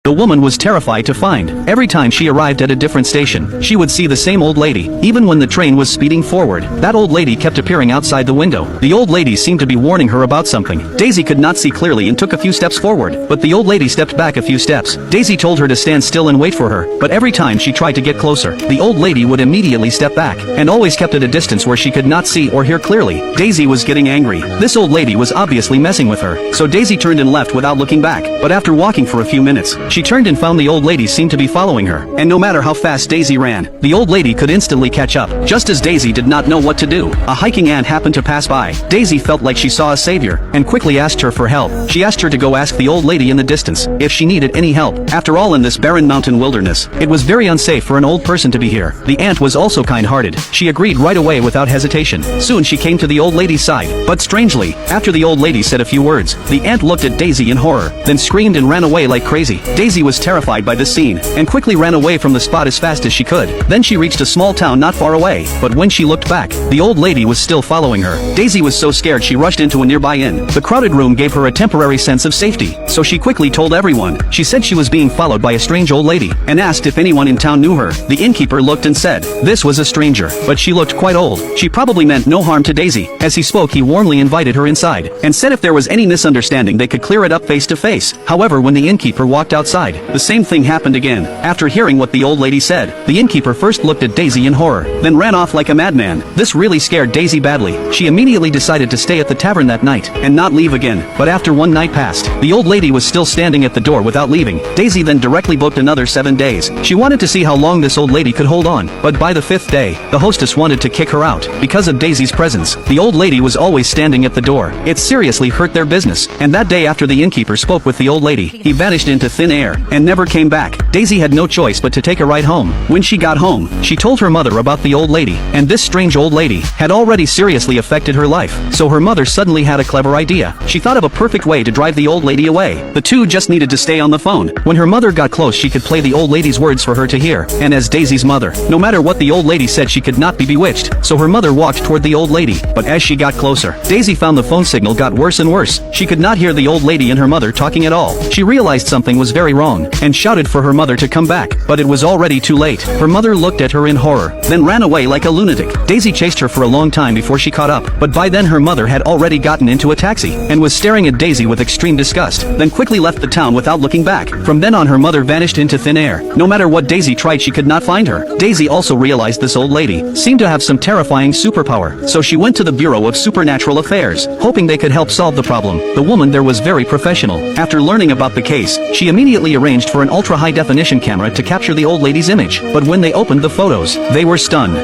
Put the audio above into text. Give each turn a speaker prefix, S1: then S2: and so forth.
S1: the woman was terrified to find. Every time she arrived at a different station, she would see the same old lady. Even when the train was speeding forward, that old lady kept appearing outside the window. The old lady seemed to be warning her about something. Daisy could not see clearly and took a few steps forward, but the old lady stepped back a few steps. Daisy told her to stand still and wait for her, but every time she tried to get closer, the old lady would immediately step back, and always kept at a distance where she could not see or hear clearly. Daisy was getting angry. This old lady was obviously messing with her, so Daisy turned and left without looking back. But after walking for a few minutes, she turned and found the old lady seemed to be following her, and no matter how fast Daisy ran, the old lady could instantly catch up. Just as Daisy did not know what to do, a hiking ant happened to pass by. Daisy felt like she saw a savior, and quickly asked her for help. She asked her to go ask the old lady in the distance if she needed any help. After all, in this barren mountain wilderness, it was very unsafe for an old person to be here. The ant was also kind-hearted. She agreed right away without hesitation. Soon she came to the old lady's side, but strangely, after the old lady said a few words, the ant looked at Daisy in horror, then screamed and ran away like crazy. Daisy was terrified by this scene, and quickly ran away from the spot as fast as she could. Then she reached a small town not far away, but when she looked back, the old lady was still following her. Daisy was so scared she rushed into a nearby inn. The crowded room gave her a temporary sense of safety, so she quickly told everyone. She said she was being followed by a strange old lady, and asked if anyone in town knew her. The innkeeper looked and said, this was a stranger, but she looked quite old. She probably meant no harm to Daisy. As he spoke, he warmly invited her inside, and said if there was any misunderstanding they could clear it up face to face. However, when the innkeeper walked outside, the same thing happened again. After hearing what the old lady said, the innkeeper first looked at Daisy in horror, then ran off like a madman. This really scared Daisy badly. She immediately decided to stay at the tavern that night, and not leave again. But after one night passed, the old lady was still standing at the door without leaving. Daisy then directly booked another 7 days. She wanted to see how long this old lady could hold on, but by the 5th day, the hostess wanted to kick her out. Because of Daisy's presence, the old lady was always standing at the door. It seriously hurt their business, and that day after the innkeeper spoke with the old lady, he vanished into thin air, and never came back. Daisy had no choice but to take a ride home. When she got home, she told her mother about the old lady, and this strange old lady had already seriously affected her life. So her mother suddenly had a clever idea. She thought of a perfect way to drive the old lady away. The two just needed to stay on the phone. When her mother got close, she could play the old lady's words for her to hear, and as Daisy's mother, no matter what the old lady said, she could not be bewitched. So her mother walked toward the old lady, but as she got closer, Daisy found the phone signal got worse and worse. She could not hear the old lady and her mother talking at all. She realized something was very wrong, and shouted for her mother to come back, but it was already too late. Her mother looked at her in horror, then ran away like a lunatic. Daisy chased her for a long time before she caught up, but by then her mother had already gotten into a taxi, and was staring at Daisy with extreme disgust, then quickly left the town without looking back. From then on, her mother vanished into thin air. No matter what Daisy tried, she could not find her. Daisy also realized this old lady seemed to have some terrifying superpower, so she went to the Bureau of Supernatural Affairs, hoping they could help solve the problem. The woman there was very professional. After learning about the case, she immediately arranged for an ultra-high definition camera to capture the old lady's image, but when they opened the photos, they were stunned.